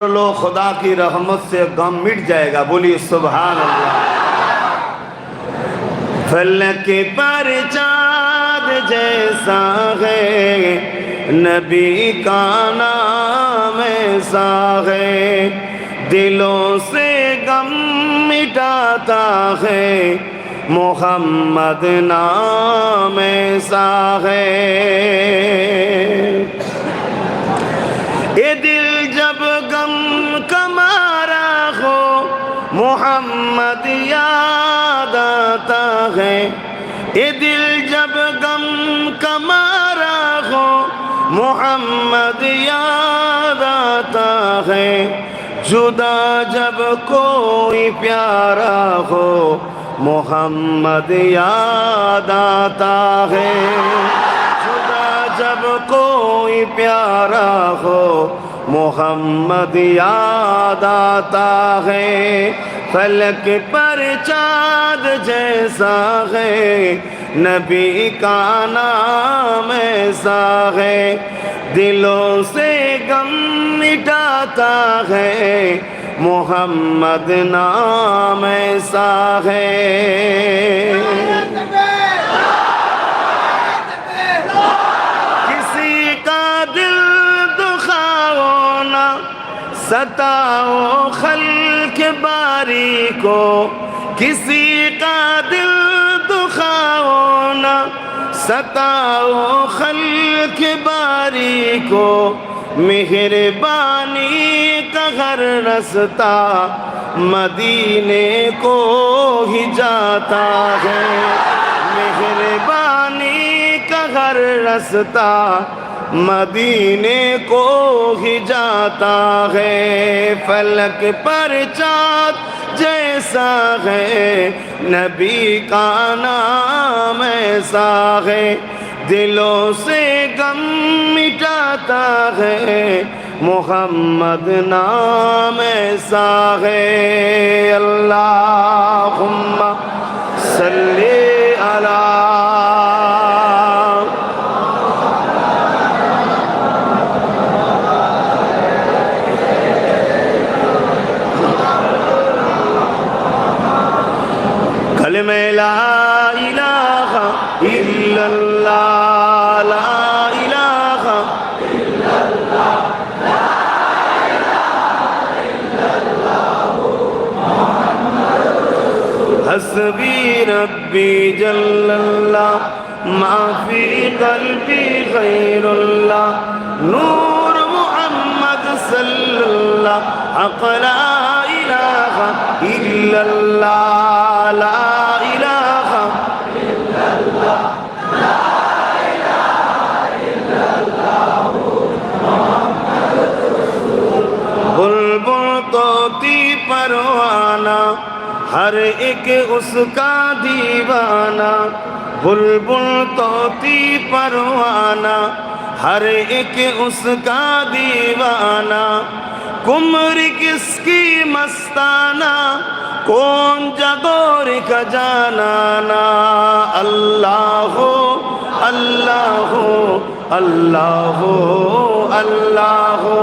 लो खुदा की रहमत से गम मिट जाएगा। बोलिए सुभान अल्लाह। फलक पर चाँद जैसा है, नबी का नाम ऐसा है, दिलों से गम मिटाता है, मोहम्मद नाम ऐसा है। ये दिल जब गम का मारा हो, मोहम्मद याद आता है। ये दिल जब गम का मारा हो, मोहम्मद याद आता है। जुदा जब कोई प्यारा हो, मोहम्मद याद आता है। जुदा जब कोई प्यारा हो, मोहम्मद याद आता है। फलक पर चाँद जैसा है, नबी का नाम ऐसा है, दिलों से गम मिटाता है, मोहम्मद नाम ऐसा है। सताओ खल्क बारी को, किसी का दिल दुखाओ ना, सताओ खल्क बारी को, मेहरबानी का हर रास्ता मदीने को ही जाता है। मेहरबानी का हर रास्ता मदीने को ही जाता है। फलक पर चाँद जैसा है, नबी का नाम ऐसा है, दिलों से गम मिटाता है, मोहम्मद नाम ऐसा है। अल्लाहुम्मा सल्ली अला में ला इलाहा इल्लल्लाह, ला इलाहा इल्लल्लाह, ला इलाहा इल्लल्लाह, मुहम्मदुर रसूलुल्लाह। हस्बी रब्बी जल्लल्लाह, मा फी क़ल्बी ग़ैरुल्लाह, नूर मुहम्मद सल्लल्लाह, हक़ ला इलाहा इल्लल्लाह, ला इलाहा इल्लल्लाह, ला इलाहा इल्लल्लाह, मुहम्मदुर रसूलुल्लाह। बुलबुल तोती परवाना, हर एक उसका दीवाना, बुलबुल तोती परवाना, हर एक उसका दीवाना, कुमरी किसकी मस्ताना, कौन जागोर का जानाना। अल्लाह हो अल्लाह हो अल्लाह हो अल्लाह हो